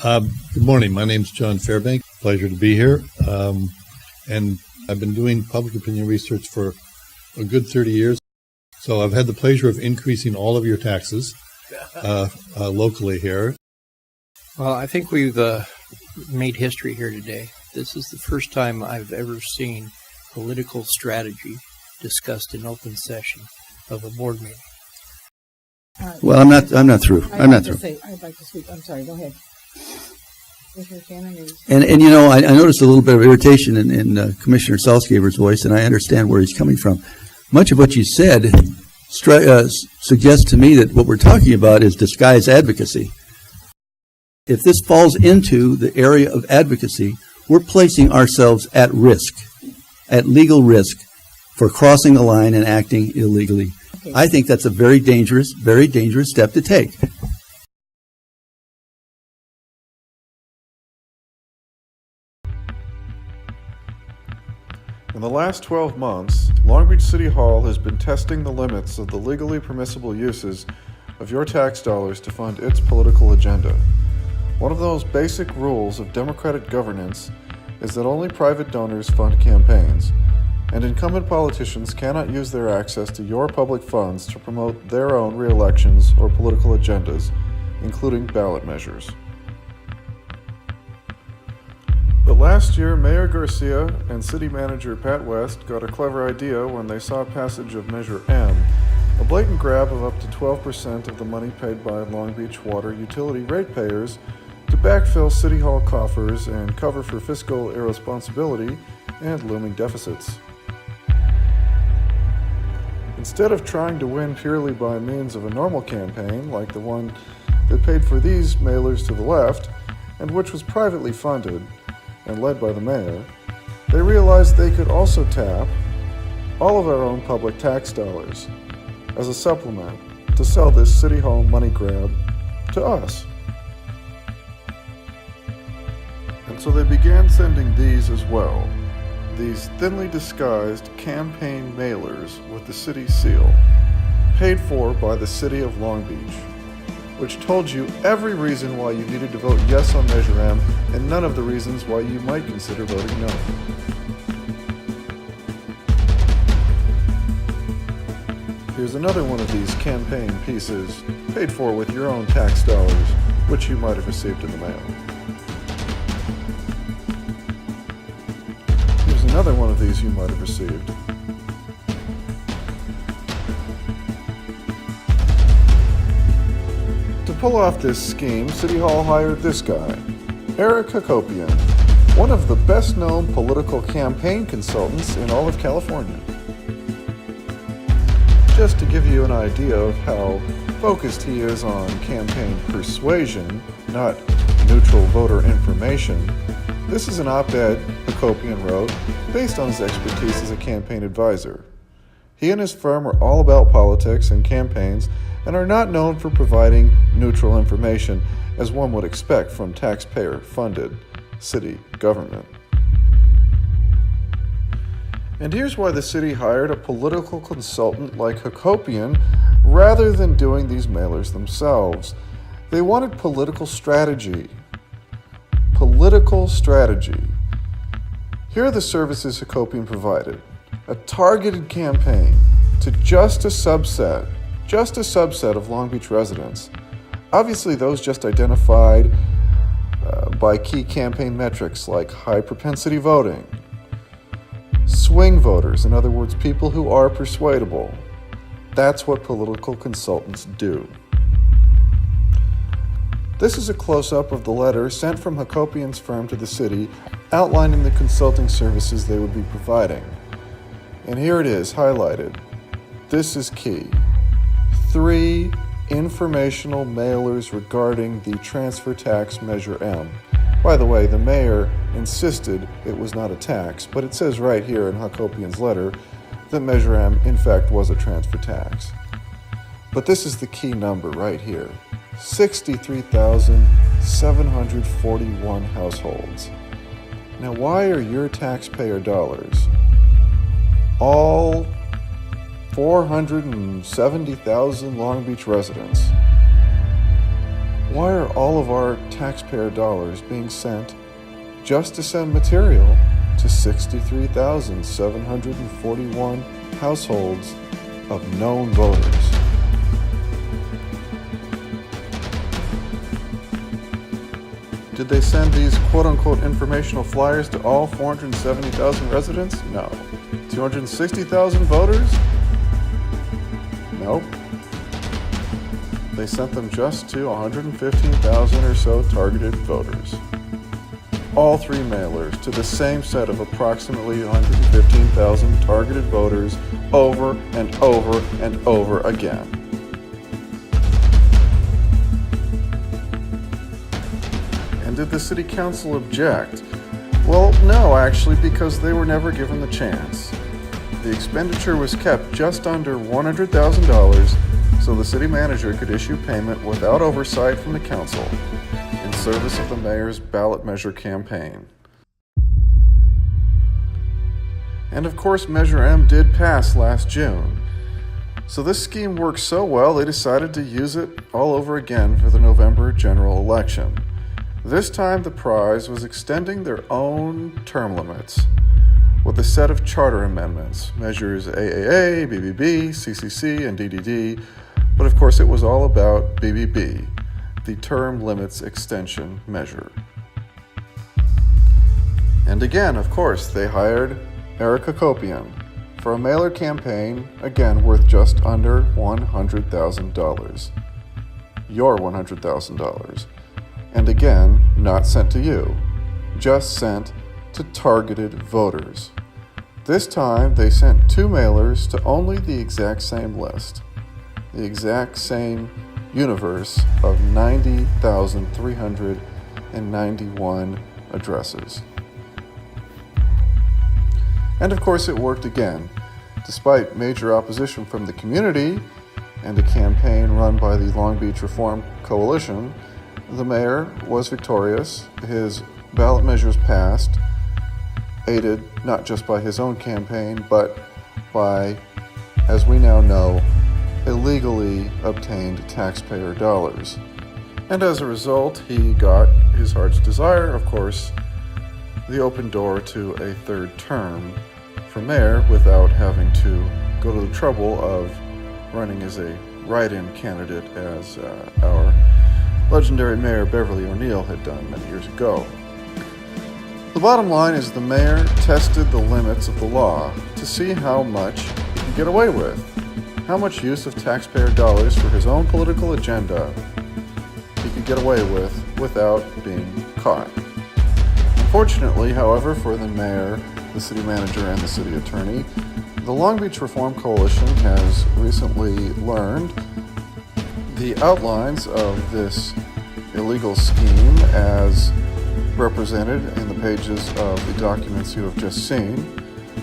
Good morning. My name's John Fairbank. Pleasure to be here. And I've been doing public opinion research for a good 30 years. So I've had the pleasure of increasing all of your taxes locally here. Well, I think we've made history here today. This is the first time I've ever seen political strategy discussed in open session of a board meeting. Well, I'm not through. I'm not through. I'd like to speak. I'm sorry. Go ahead. Commissioner Shannon. And you know, I noticed a little bit of irritation in Commissioner Salzgeber's voice, and I understand where he's coming from. Much of what you said suggests to me that what we're talking about is disguised advocacy. If this falls into the area of advocacy, we're placing ourselves at risk, at legal risk, for crossing a line and acting illegally. Okay. I think that's a very dangerous step to take. In the last 12 months, Long Beach City Hall has been testing the limits of the legally permissible uses of your tax dollars to fund its political agenda. One of those basic rules of democratic governance is that only private donors fund campaigns, and incumbent politicians cannot use their access to your public funds to promote their own re-elections or political agendas, including ballot measures. But last year, Mayor Garcia and City Manager Pat West got a clever idea when they saw passage of Measure M, a blatant grab of up to 12% of the money paid by Long Beach water utility ratepayers to backfill City Hall coffers and cover for fiscal irresponsibility and looming deficits. Instead of trying to win purely by means of a normal campaign like the one that paid for these mailers to the left, and which was privately funded and led by the mayor, they realized they could also tap all of our own public tax dollars as a supplement to sell this City Hall money grab to us. And so they began sending these as well, these thinly disguised campaign mailers with the city seal, paid for by the City of Long Beach, which told you every reason why you needed to vote yes on Measure M and none of the reasons why you might consider voting no. Here's another one of these campaign pieces, paid for with your own tax dollars, which you might have received in the mail. Here's another one of these you might have received. To pull off this scheme, City Hall hired this guy, Eric Hacopian, one of the best-known political campaign consultants in all of California. Just to give you an idea of how focused he is on campaign persuasion, not neutral voter information, this is an op-ed Hacopian wrote based on his expertise as a campaign advisor. He and his firm are all about politics and campaigns and are not known for providing neutral information as one would expect from taxpayer-funded city government. And here's why the city hired a political consultant like Hacopian rather than doing these mailers themselves. They wanted political strategy. Political strategy. Here are the services Hacopian provided. A targeted campaign to just a subset of Long Beach residents. Obviously, those just identified by key campaign metrics like high propensity voting, swing voters, in other words, people who are persuadable. That's what political consultants do. This is a close-up of the letter sent from Hacopian's firm to the city outlining the consulting services they would be providing. And here it is, highlighted. This is key. 3 informational mailers regarding the transfer tax Measure M. By the way, the mayor insisted it was not a tax, but it says right here in Hacopian's letter that Measure M, in fact, was a transfer tax. But this is the key number right here. 63,741 households. Now, why are your taxpayer dollars, all 470,000 Long Beach residents, Why are all of our taxpayer dollars being sent just to send material to 63,741 households of known voters? Did they send these quote-unquote informational flyers to all 470,000 residents? No. 260,000 voters? Nope. They sent them just to 115,000 or so targeted voters. All three mailers to the same set of approximately 115,000 targeted voters over and over and over again. And did the city council object? Well, no, actually, because they were never given the chance. The expenditure was kept just under $100,000 so the city manager could issue payment without oversight from the council in service of the mayor's ballot measure campaign. And of course, Measure M did pass last June. So this scheme worked so well, they decided to use it all over again for the November general election. This time, the prize was extending their own term limits with a set of charter amendments, measures AAA, BBB, CCC, and DDD, but of course it was all about BBB, the term limits extension measure. And again, of course, they hired Eric Hakopian for a mailer campaign, again worth just under $100,000. Your $100,000. And again, not sent to you, just sent to targeted voters. This time, they sent two mailers to only the exact same list, the exact same universe of 90,391 addresses. And of course, it worked again. Despite major opposition from the community and a campaign run by the Long Beach Reform Coalition, the mayor was victorious. His ballot measures passed, aided not just by his own campaign, but by, as we now know, illegally obtained taxpayer dollars. And as a result, he got his heart's desire, of course, the open door to a third term for mayor without having to go to the trouble of running as a write-in candidate as our legendary Mayor Beverly O'Neill had done many years ago. The bottom line is the mayor tested the limits of the law to see how much he could get away with, how much use of taxpayer dollars for his own political agenda he could get away with without being caught. Unfortunately, however, for the mayor, the city manager, and the city attorney, the Long Beach Reform Coalition has recently learned the outlines of this illegal scheme as represented in the pages of the documents you have just seen,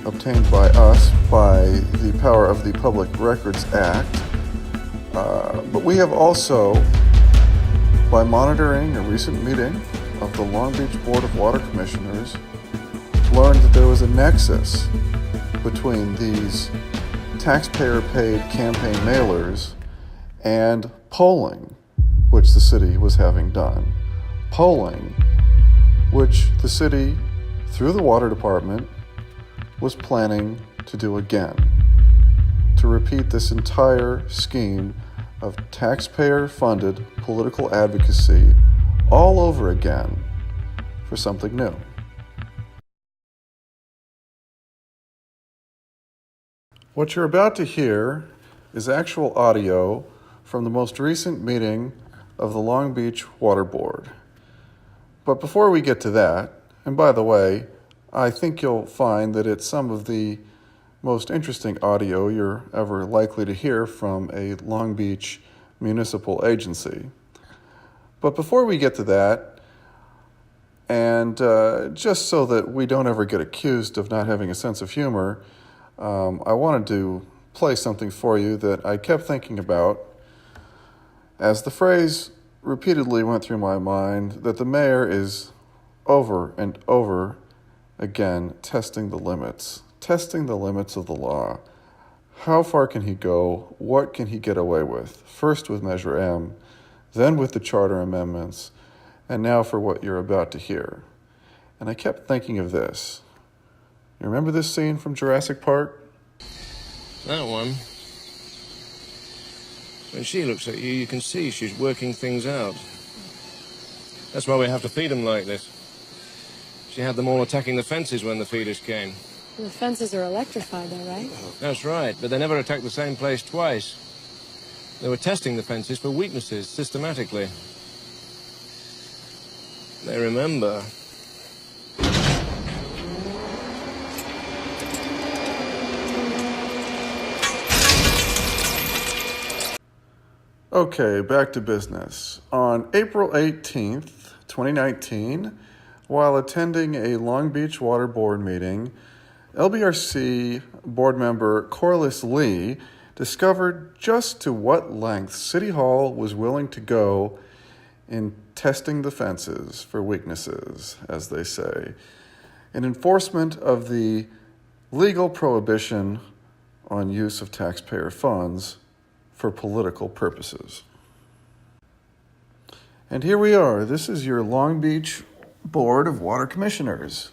obtained by us by the power of the Public Records Act. But we have also, by monitoring a recent meeting of the Long Beach Board of Water Commissioners, learned that there was a nexus between these taxpayer-paid campaign mailers and polling, which the city was having done. Polling, which the city, through the water department, was planning to do again, to repeat this entire scheme of taxpayer-funded political advocacy all over again for something new. What you're about to hear is actual audio from the most recent meeting of the Long Beach Water Board. But before we get to that, and by the way, I think you'll find that it's some of the most interesting audio you're ever likely to hear from a Long Beach municipal agency. But before we get to that, and just so that we don't ever get accused of not having a sense of humor, I wanted to play something for you that I kept thinking about as the phrase repeatedly went through my mind that the mayor is over and over again testing the limits of the law. How far can he go? What can he get away with? First with Measure M, then with the charter amendments, and now for what you're about to hear. And I kept thinking of this. You remember this scene from Jurassic Park? That one. When she looks at you, you can see she's working things out. That's why we have to feed them like this. She had them all attacking the fences when the feeders came. The fences are electrified, though, right? That's right, but they never attacked the same place twice. They were testing the fences for weaknesses systematically. They remember. Okay, back to business. On April 18th, 2019, while attending a Long Beach Water Board meeting, LBRC board member Corliss Lee discovered just to what length City Hall was willing to go in testing the fences for weaknesses, as they say, in enforcement of the legal prohibition on use of taxpayer funds for political purposes. And here we are. This is your Long Beach Board of Water Commissioners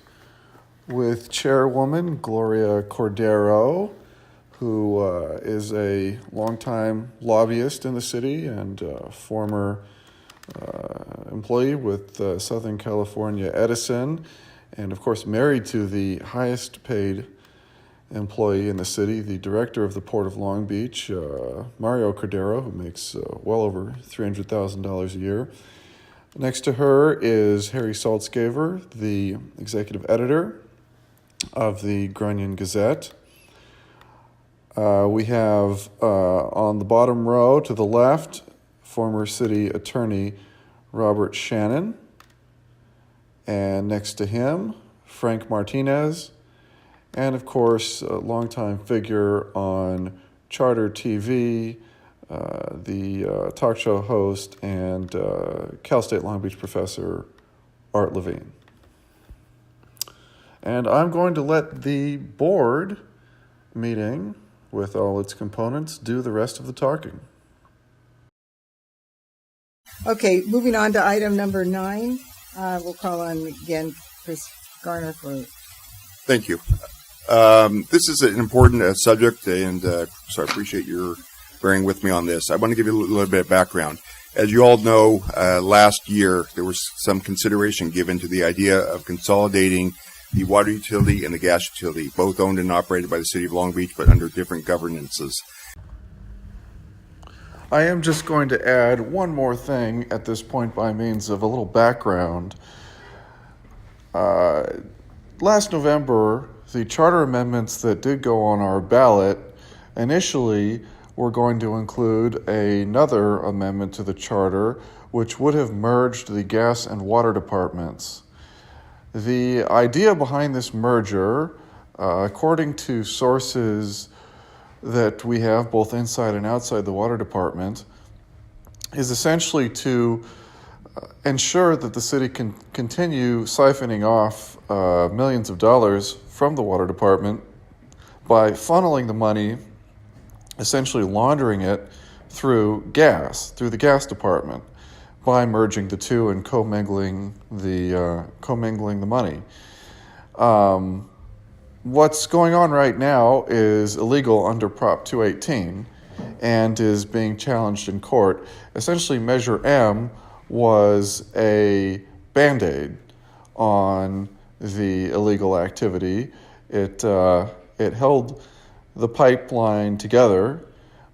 with Chairwoman Gloria Cordero, who is a longtime lobbyist in the city and former employee with Southern California Edison, and of course married to the highest paid employee in the city, the director of the Port of Long Beach, Mario Cordero, who makes well over $300,000 a year. Next to her is Harry Saltzgaver, the executive editor of the Grunion Gazette. We have on the bottom row to the left, former city attorney Robert Shannon. And next to him, Frank Martinez. And of course, a longtime figure on Charter TV, the talk show host and Cal State Long Beach professor, Art Levine. And I'm going to let the board meeting, with all its components, do the rest of the talking. Okay, moving on to item number 9. We'll call on again Chris Garner for. Thank you. This is an important subject, and so I appreciate your bearing with me on this. I want to give you a little bit of background. As you all know, last year there was some consideration given to the idea of consolidating the water utility and the gas utility, both owned and operated by the City of Long Beach, but under different governances. I am just going to add one more thing at this point by means of a little background. Last November, the charter amendments that did go on our ballot initially were going to include another amendment to the charter, which would have merged the gas and water departments. The idea behind this merger, according to sources that we have both inside and outside the water department, is essentially to ensure that the city can continue siphoning off millions of dollars from the water department by funneling the money, essentially laundering it through the gas department, by merging the two and commingling the money. What's going on right now is illegal under Prop 218 and is being challenged in court. Essentially, Measure M was a Band-Aid on the illegal activity. It held the pipeline together,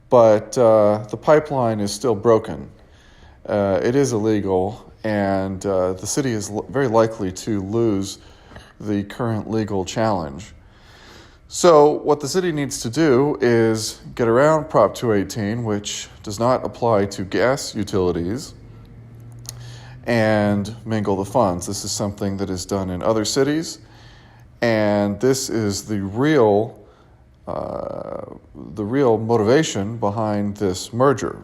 but the pipeline is still broken. It is illegal, and the city is very likely to lose the current legal challenge. So what the city needs to do is get around Prop 218, which does not apply to gas utilities, and mingle the funds. This is something that is done in other cities, and this is the real motivation behind this merger.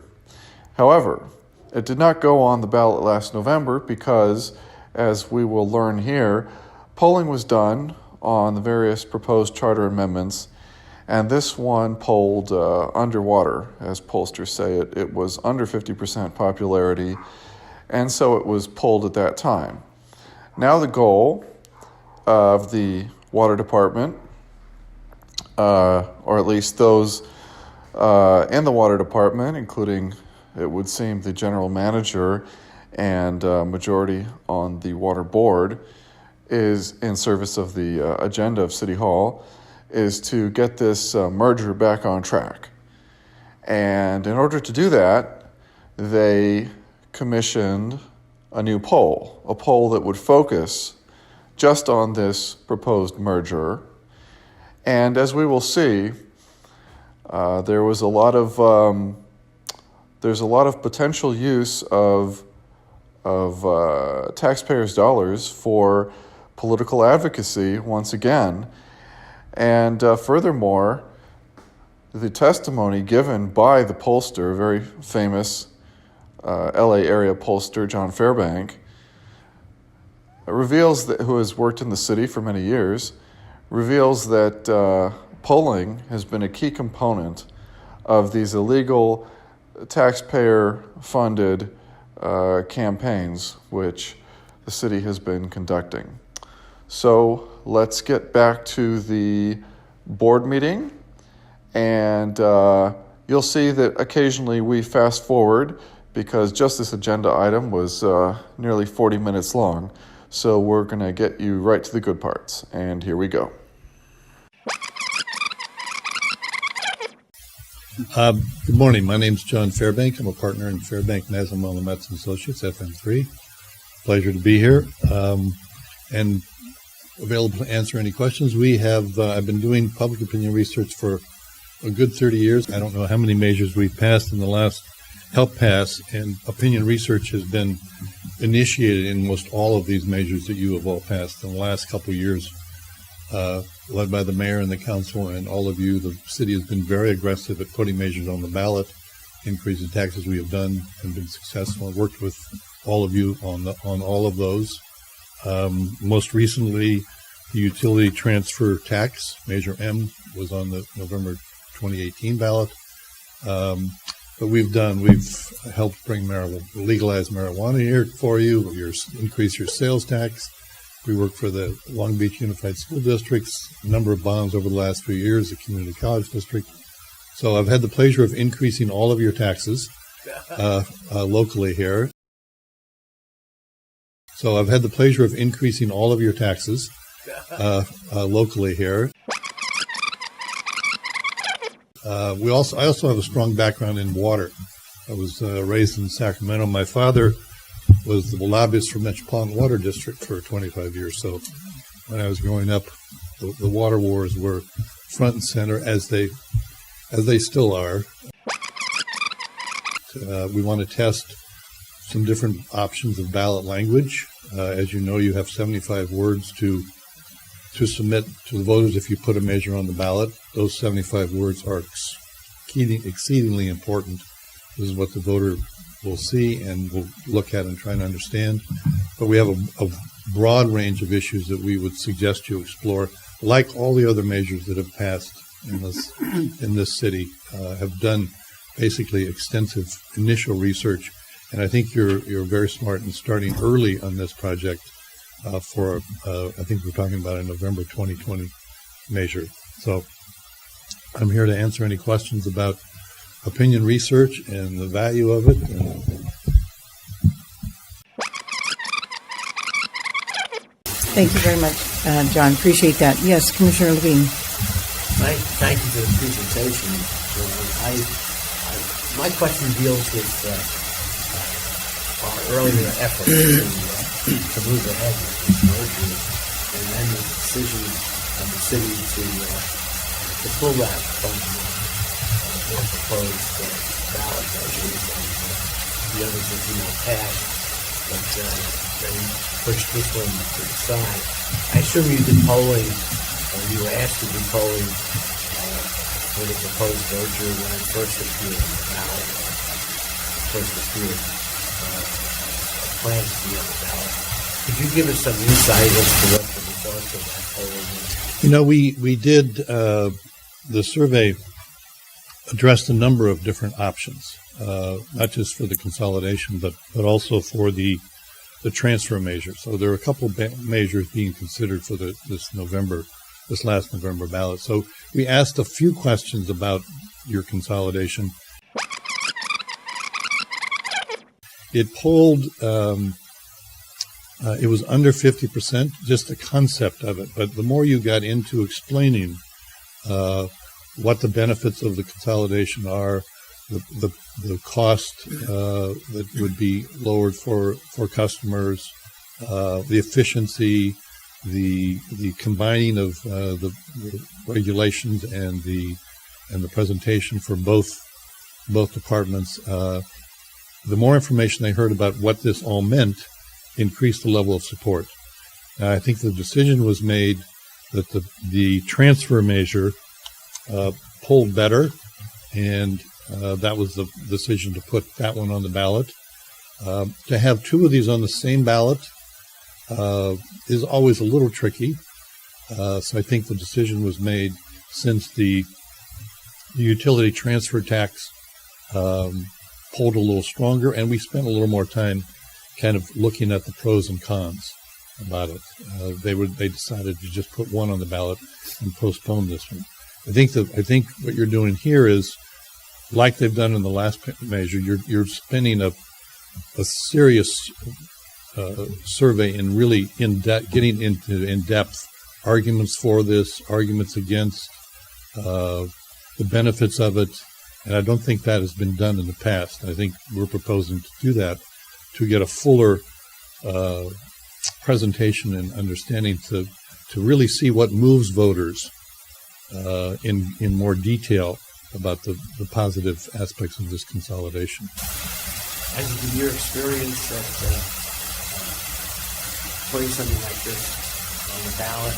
However, it did not go on the ballot last November because, as we will learn here, polling was done on the various proposed charter amendments, And this one polled underwater, as pollsters say it. It was under 50% popularity, and so it was polled at that time. Now the goal of the water department, or at least those in the water department, including, it would seem, the general manager and majority on the water board, is in service of the agenda of City Hall, is to get this merger back on track. And in order to do that, they commissioned a new poll, a poll that would focus just on this proposed merger. And as we will see, there's a lot of potential use of taxpayers' dollars for political advocacy once again. And furthermore, the testimony given by the pollster, a very famous LA area pollster, John Fairbank, reveals that, who has worked in the city for many years, reveals that polling has been a key component of these illegal taxpayer-funded campaigns which the city has been conducting. So let's get back to the board meeting, and you'll see that occasionally we fast forward because just this agenda item was nearly 40 minutes long. So we're going to get you right to the good parts, and here we go. Good morning. My name's John Fairbank. I'm a partner in Fairbank, Mazamala, Metz & Associates, FM3. Pleasure to be here and available to answer any questions. We have, I've been doing public opinion research for a good 30 years. I don't know how many measures we've passed in the last help pass, and opinion research has been initiated in most all of these measures that you have all passed in the last couple of years. Led by the mayor and the council and all of you, the city has been very aggressive at putting measures on the ballot, increasing taxes. We have done and been successful. I've worked with all of you on all of those. Most recently, the utility transfer tax, Measure M, was on the November 2018 ballot. But we've helped bring legalize marijuana here for you, increase your sales tax. We work for the Long Beach Unified School District's number of bonds over the last few years, the Community College District. So I've had the pleasure of increasing all of your taxes locally here. Locally here. I also have a strong background in water. I was raised in Sacramento. My father was the lobbyist for Metropolitan Water District for 25 years. So when I was growing up, the water wars were front and center, as they still are. We want to test some different options of ballot language. As you know, you have 75 words to submit to the voters if you put a measure on the ballot. Those 75 words are exceedingly important. This is what the voter will see and will look at and try and understand. But we have a broad range of issues that we would suggest you explore, like all the other measures that have passed in this city, have done basically extensive initial research. And I think you're very smart in starting early on this project I think we're talking about a November 2020 measure. So I'm here to answer any questions about opinion research and the value of it. Thank you very much, John. Appreciate that. Yes, Commissioner Levine. Thank you for the presentation. My question deals with our earlier effort to move ahead with this merger, and then the decision of the city to pull that from their proposed ballot measures, and the others that passed, but they pushed this one to the side. I assume you did polling, or you were asked to do polling for the proposed merger when it first appeared on the ballot, plans to be on the ballot. Could you give us some insight as to what the results of that polling is? You know, we did the survey addressed a number of different options, not just for the consolidation, but also for the transfer measure. So there are a couple measures being considered for this last November ballot. So we asked a few questions about your consolidation. It polled, it was under 50%, just the concept of it. But the more you got into explaining what the benefits of the consolidation are, the cost that would be lowered for customers, the efficiency, the combining of the regulations and the presentation for both departments, the more information they heard about what this all meant increased the level of support. Now, I think the decision was made that the transfer measure polled better, and that was the decision to put that one on the ballot. To have two of these on the same ballot is always a little tricky. So I think the decision was made, since the utility transfer tax pulled a little stronger, and we spent a little more time kind of looking at the pros and cons about it. They decided to just put one on the ballot and postpone this one. I think what you're doing here is, like they've done in the last measure, you're spending a serious survey and really getting into in-depth arguments for this, arguments against, the benefits of it, and I don't think that has been done in the past. I think we're proposing to do that to get a fuller presentation and understanding to really see what moves voters in more detail about the positive aspects of this consolidation. Has it been your experience that putting something like this on the ballot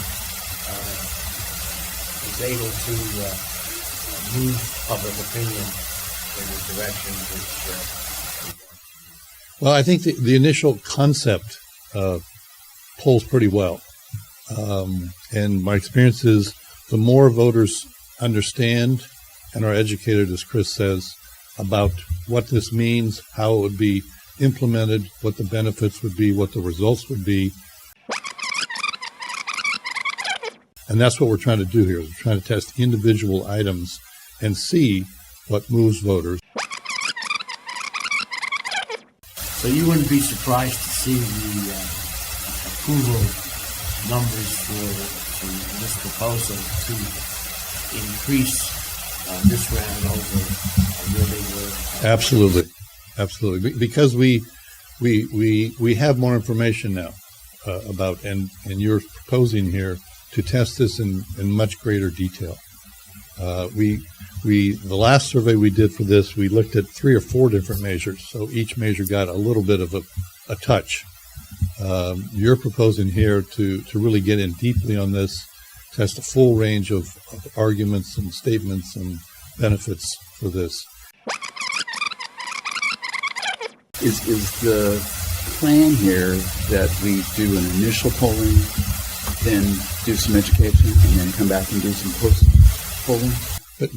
is able to move public opinion in the direction which... Well, I think the initial concept polls pretty well. And my experience is the more voters understand and are educated, as Chris says, about what this means, how it would be implemented, what the benefits would be, what the results would be. And that's what we're trying to do here, is we're trying to test individual items and see what moves voters. So you wouldn't be surprised to see the approval numbers for this proposal to increase this round over where they were? Absolutely. Because we have more information now about, and you're proposing here to test this in much greater detail. The last survey we did for this, we looked at 3 or 4 different measures, so each measure got a little bit of a touch. You're proposing here to really get in deeply on this, test a full range of arguments and statements and benefits for this. Is the plan here that we do an initial polling, then do some education, and then come back and do some post-polling? But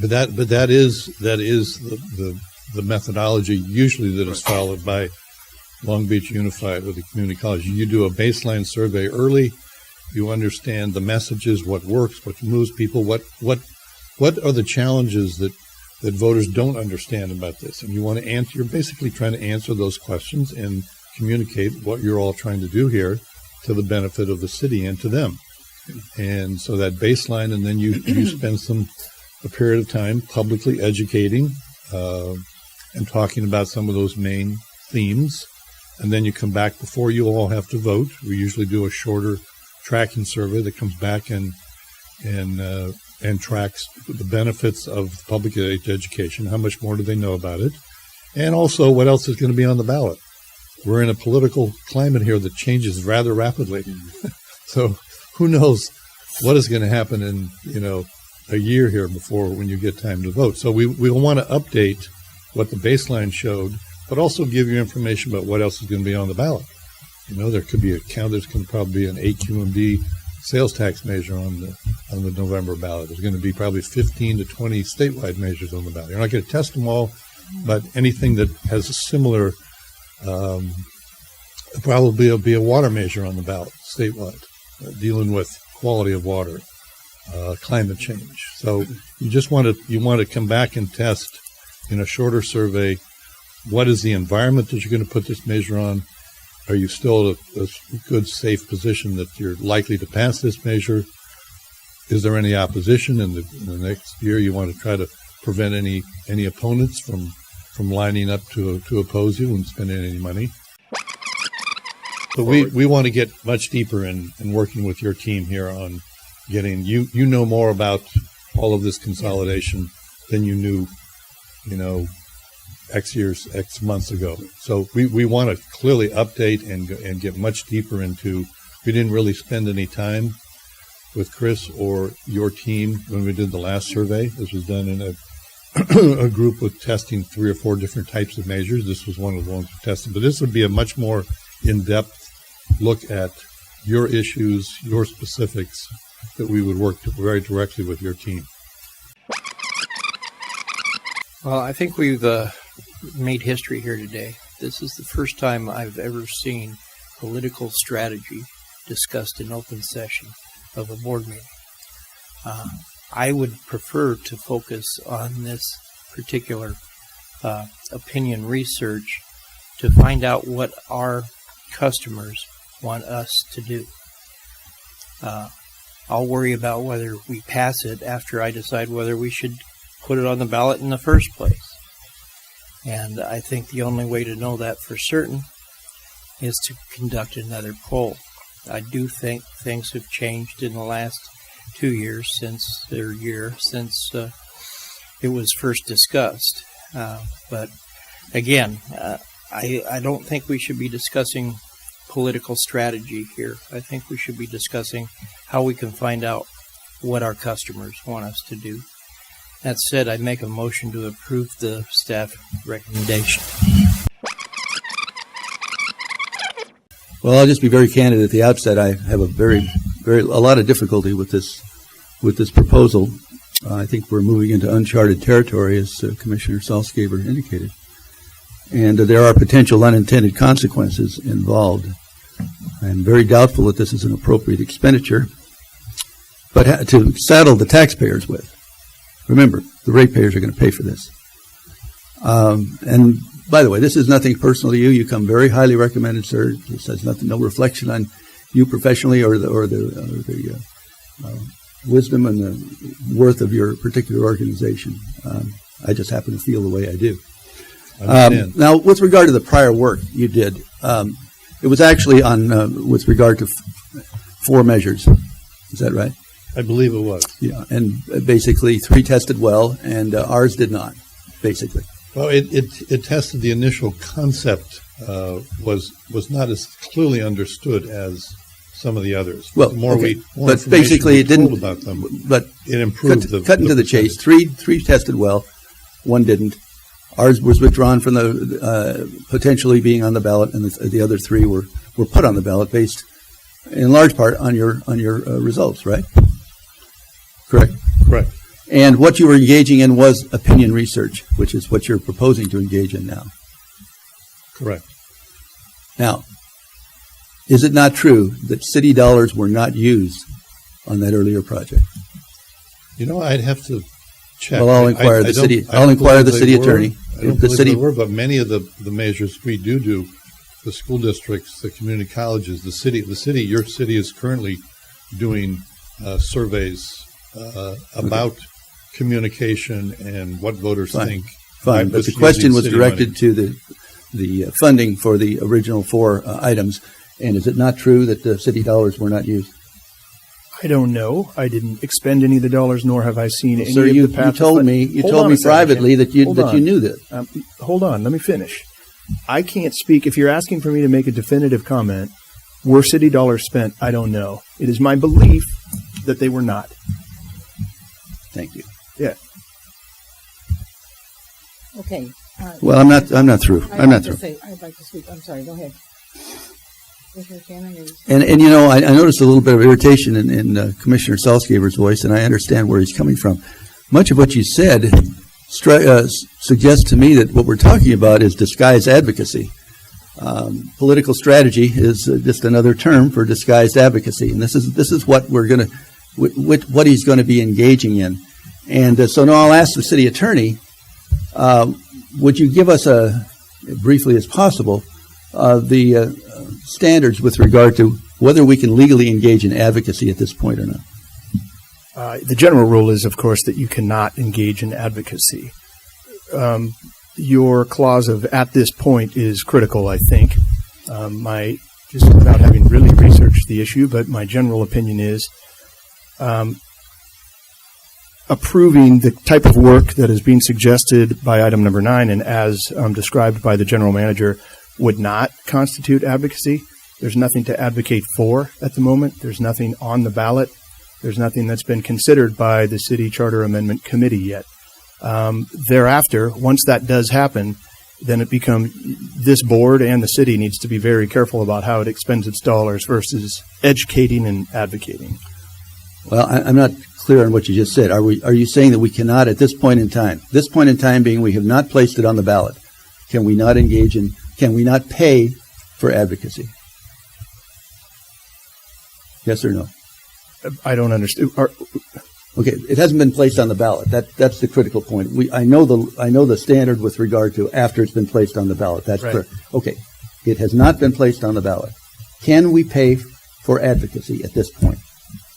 that is the methodology usually that is followed by Long Beach Unified with the community college. You do a baseline survey early. You understand the messages, what works, what moves people, what are the challenges that voters don't understand about this, and you want to answer. You're basically trying to answer those questions and communicate what you're all trying to do here to the benefit of the city and to them. And so that baseline, and then you spend a period of time publicly educating and talking about some of those main themes, and then you come back before you all have to vote. We usually do a shorter tracking survey that comes back and tracks the benefits of public education. How much more do they know about it? And also what else is going to be on the ballot. We're in a political climate here that changes rather rapidly. So who knows what is going to happen in, a year here before when you get time to vote. So we want to update what the baseline showed, but also give you information about what else is going to be on the ballot. There could be there's going to probably be an AQMD sales tax measure on the November ballot. There's going to be probably 15 to 20 statewide measures on the ballot. You're not going to test them all, but anything that has a similar, probably will be a water measure on the ballot statewide, dealing with quality of water, climate change. So you just want to come back and test in a shorter survey. What is the environment that you're going to put this measure on? Are you still at a good, safe position that you're likely to pass this measure? Is there any opposition in the next year? You want to try to prevent any opponents from lining up to oppose you and spending any money. But we want to get much deeper in working with your team here on getting you know more about all of this consolidation than you knew, X months ago. So we want to clearly update and get much deeper into. We didn't really spend any time with Chris or your team when we did the last survey. This was done in a group with testing 3 or 4 different types of measures. This was one of the ones we tested. But this would be a much more in-depth look at your issues, your specifics, that we would work very directly with your team. Well, I think we've made history here today. This is the first time I've ever seen political strategy discussed in open session of a board meeting. I would prefer to focus on this particular opinion research to find out what our customers want us to do. I'll worry about whether we pass it after I decide whether we should put it on the ballot in the first place. And I think the only way to know that for certain is to conduct another poll. I do think things have changed in the last 2 years since it was first discussed. But again, I don't think we should be discussing political strategy here. I think we should be discussing how we can find out what our customers want us to do. That said, I make a motion to approve the staff recommendation. Well, I'll just be very candid at the outset. I have a lot of difficulty with this proposal. I think we're moving into uncharted territory, as Commissioner Salzgeber indicated. And there are potential unintended consequences involved. I'm very doubtful that this is an appropriate expenditure, but to saddle the taxpayers with. Remember, the ratepayers are going to pay for this. And by the way, this is nothing personal to you. You come very highly recommended, sir. This has no reflection on you professionally or the wisdom and the worth of your particular organization. I just happen to feel the way I do. Now, with regard to the prior work you did, it was actually on with regard to 4 measures. Is that right? I believe it was. Yeah, and basically 3 tested well, and ours did not, basically. Well, it tested the initial concept was not as clearly understood as some of the others. Well, but basically it didn't. About them, but it improved. Cutting to the chase, three tested well, 1 didn't. Ours was withdrawn from the potentially being on the ballot, and the other 3 were put on the ballot based in large part on your results, right? Correct. Correct. And what you were engaging in was opinion research, which is what you're proposing to engage in now. Correct. Now, is it not true that city dollars were not used on that earlier project? I'd have to check. Well, I'll inquire the city. I'll inquire the city attorney. I don't believe they were, but many of the measures we do, the school districts, the community colleges, the city. Your city is currently doing surveys about communication and what voters think. Fine, but the question was directed to the funding for the original 4 items, and is it not true that the city dollars were not used? I don't know. I didn't expend any of the dollars, nor have I seen any Sir, of the path. you told me privately that you knew that. Hold on, let me finish. I can't speak. If you're asking for me to make a definitive comment, were city dollars spent? I don't know. It is my belief that they were not. Thank you. Yeah. Okay. Well, I'm not through. I'm not through. I'd like to speak. I'm sorry. Go ahead. Commissioner Shannon is. And you know, I noticed a little bit of irritation in Commissioner Salzgeber's voice, and I understand where he's coming from. Much of what you said suggests to me that what we're talking about is disguised advocacy. Political strategy is just another term for disguised advocacy, and this is what we're going to, what he's going to be engaging in. And so now I'll ask the city attorney, would you give us briefly as possible, the standards with regard to whether we can legally engage in advocacy at this point or not? The general rule is, of course, that you cannot engage in advocacy. Your clause of "at this point" is critical, I think. Just without having really researched the issue, but my general opinion is approving the type of work that is being suggested by item number 9 and as described by the general manager would not constitute advocacy. There's nothing to advocate for at the moment. There's nothing on the ballot. There's nothing that's been considered by the City Charter Amendment Committee yet. Thereafter, once that does happen, then it becomes this board and the city needs to be very careful about how it expends its dollars versus educating and advocating. Well, I'm not clear on what you just said. Are you saying that we cannot at this point in time being we have not placed it on the ballot, can we not pay for advocacy? Yes or no? I don't understand. Okay, it hasn't been placed on the ballot. That's the critical point. I know the standard with regard to after it's been placed on the ballot. That's right. Clear. Okay, it has not been placed on the ballot. Can we pay for advocacy at this point?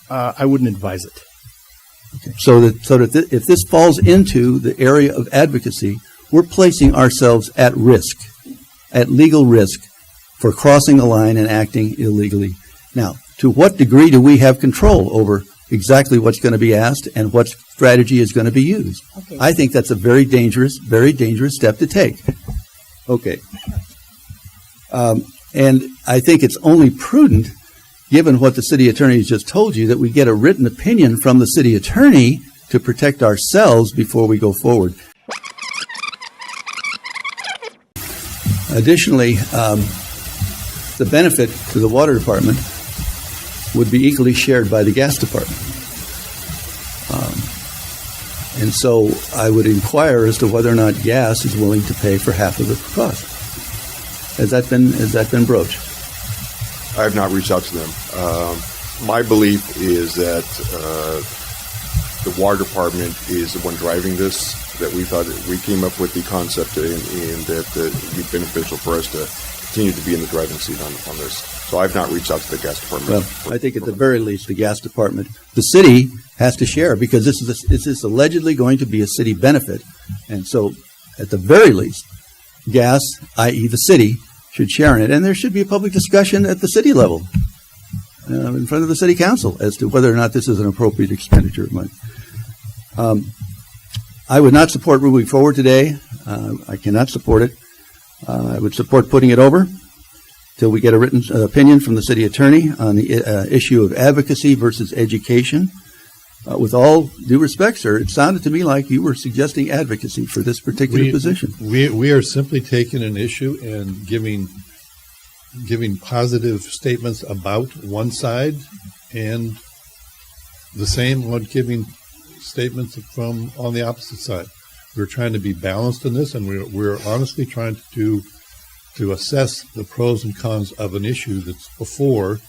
I wouldn't advise it. Okay. So that if this falls into the area of advocacy, we're placing ourselves at risk, at legal risk, for crossing the line and acting illegally. Now, to what degree do we have control over exactly what's going to be asked and what strategy is going to be used? Okay. I think that's a very dangerous step to take. Okay. And I think it's only prudent, given what the city attorney has just told you, that we get a written opinion from the city attorney to protect ourselves before we go forward. Additionally, the benefit to the water department would be equally shared by the gas department. And so I would inquire as to whether or not gas is willing to pay for half of the cost. Has that been broached? I have not reached out to them. My belief is that the water department is the one driving this, that we thought we came up with the concept and that it would be beneficial for us to continue to be in the driving seat on this. So I've not reached out to the gas department. Well, I think at the very least, the gas department, the city has to share because this is allegedly going to be a city benefit. And so at the very least, gas, i.e. the city, should share in it. And there should be a public discussion at the city level in front of the city council as to whether or not this is an appropriate expenditure of money. I would not support moving forward today. I cannot support it. I would support putting it over till we get a written opinion from the city attorney on the issue of advocacy versus education. With all due respect, sir, it sounded to me like you were suggesting advocacy for this particular position. We are simply taking an issue and giving positive statements about one side and the same on giving statements from on the opposite side. We're trying to be balanced in this, and we're honestly trying to assess the pros and cons of an issue that's before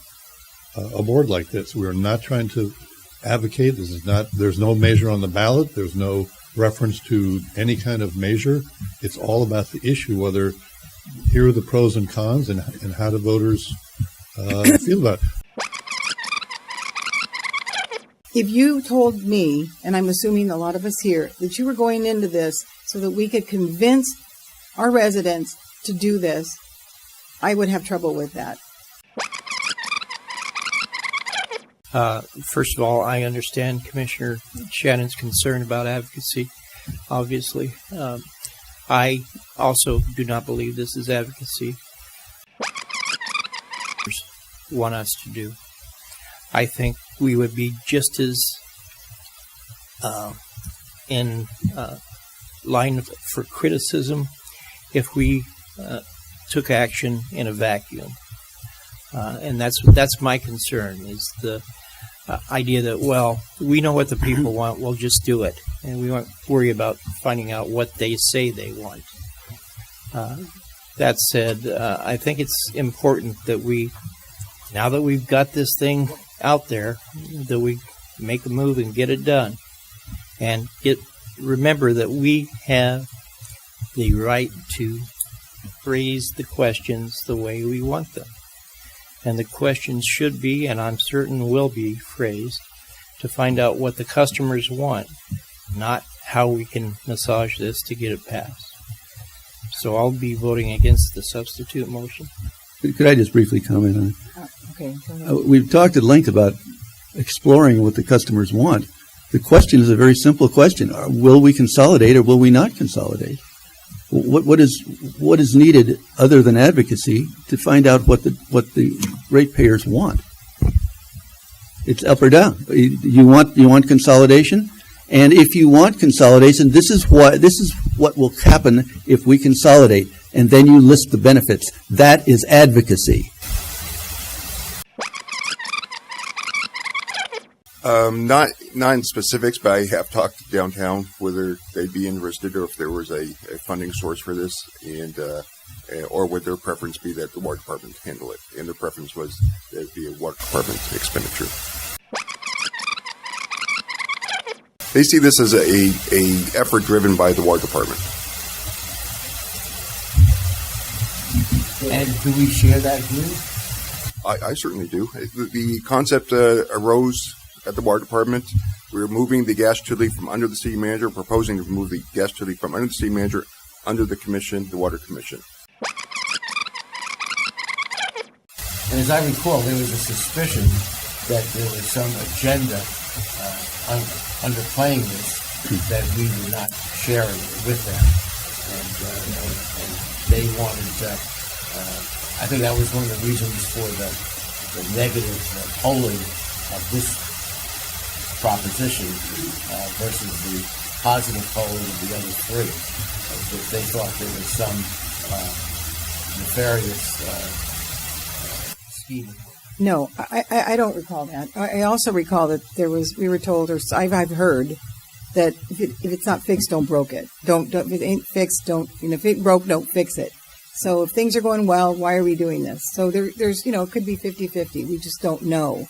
a board like this. We're not trying to advocate. There's no measure on the ballot. There's no reference to any kind of measure. It's all about the issue, whether here are the pros and cons and how do voters feel about it. If you told me, and I'm assuming a lot of us here, that you were going into this so that we could convince our residents to do this, I would have trouble with that. First of all, I understand Commissioner Shannon's concern about advocacy, obviously. I also do not believe this is advocacy. Want us to do. I think we would be just as in line for criticism if we took action in a vacuum. And that's my concern, is the idea that, well, we know what the people want, we'll just do it. And we won't worry about finding out what they say they want. That said, I think it's important that now that we've got this thing out there, that we make a move and get it done. And remember that we have the right to phrase the questions the way we want them. And the questions should be, and I'm certain will be, phrased to find out what the customers want, not how we can massage this to get it passed. So I'll be voting against the substitute motion. Could I just briefly comment on it? Okay. Go ahead. We've talked at length about exploring what the customers want. The question is a very simple question. Will we consolidate or will we not consolidate? What is needed other than advocacy to find out what the ratepayers want? It's up or down. You want consolidation, and if you want consolidation, this is what will happen if we consolidate, and then you list the benefits. That is advocacy. Not in specifics, but I have talked to downtown whether they'd be interested or if there was a funding source for this, and or would their preference be that the water department handle it. And their preference was that it be a water department expenditure. They see this as a effort driven by the water department. And do we share that view? I certainly do. The concept arose at the water department. We were moving the gas utility from under the city manager, proposing to move the gas utility from under the city manager under the commission, the water commission. And as I recall, there was a suspicion that there was some agenda underplaying this that we were not sharing with them. And they wanted, I think that was one of the reasons for the negative polling of this proposition versus the positive polling of the other three. That they thought there was some nefarious scheme. No, I don't recall that. I also recall that we were told, or I've heard that if it's not fixed, don't broke it. Don't if it ain't fixed, don't, if it broke, don't fix it. So if things are going well, why are we doing this? So there's, it could be 50-50. We just don't know.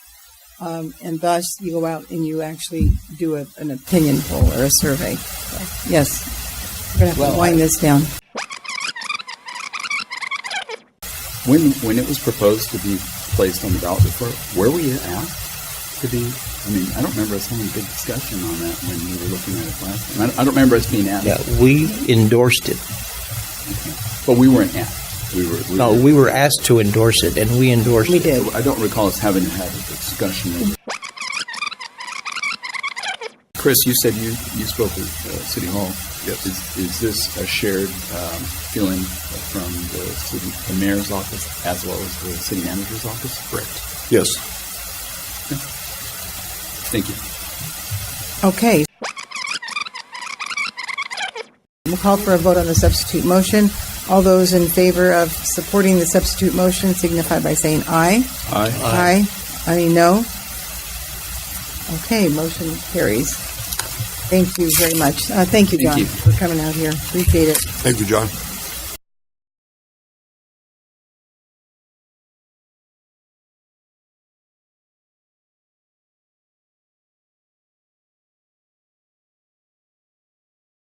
And thus you go out and you actually do an opinion poll or a survey. So, yes, we're going to have to wind this down. When it was proposed to be placed on the ballot before, where were you asked to be? I mean, I don't remember us having a big discussion on that when we were looking at it last time. I don't remember us being asked. Yeah, we endorsed it. Okay. But we weren't asked. We were asked to endorse it, and we endorsed it. We did. I don't recall us having had a discussion of it. Chris, you said you spoke with City Hall. Yes. Is this a shared feeling from the mayor's office as well as the city manager's office? Correct. Yes. Okay. Thank you. Okay. We'll call for a vote on the substitute motion. All those in favor of supporting the substitute motion signify by saying aye. Aye. Aye. Any no? Okay, motion carries. Thank you very much. Thank you, John, Thank you. for coming out here. Appreciate it. Thank you, John.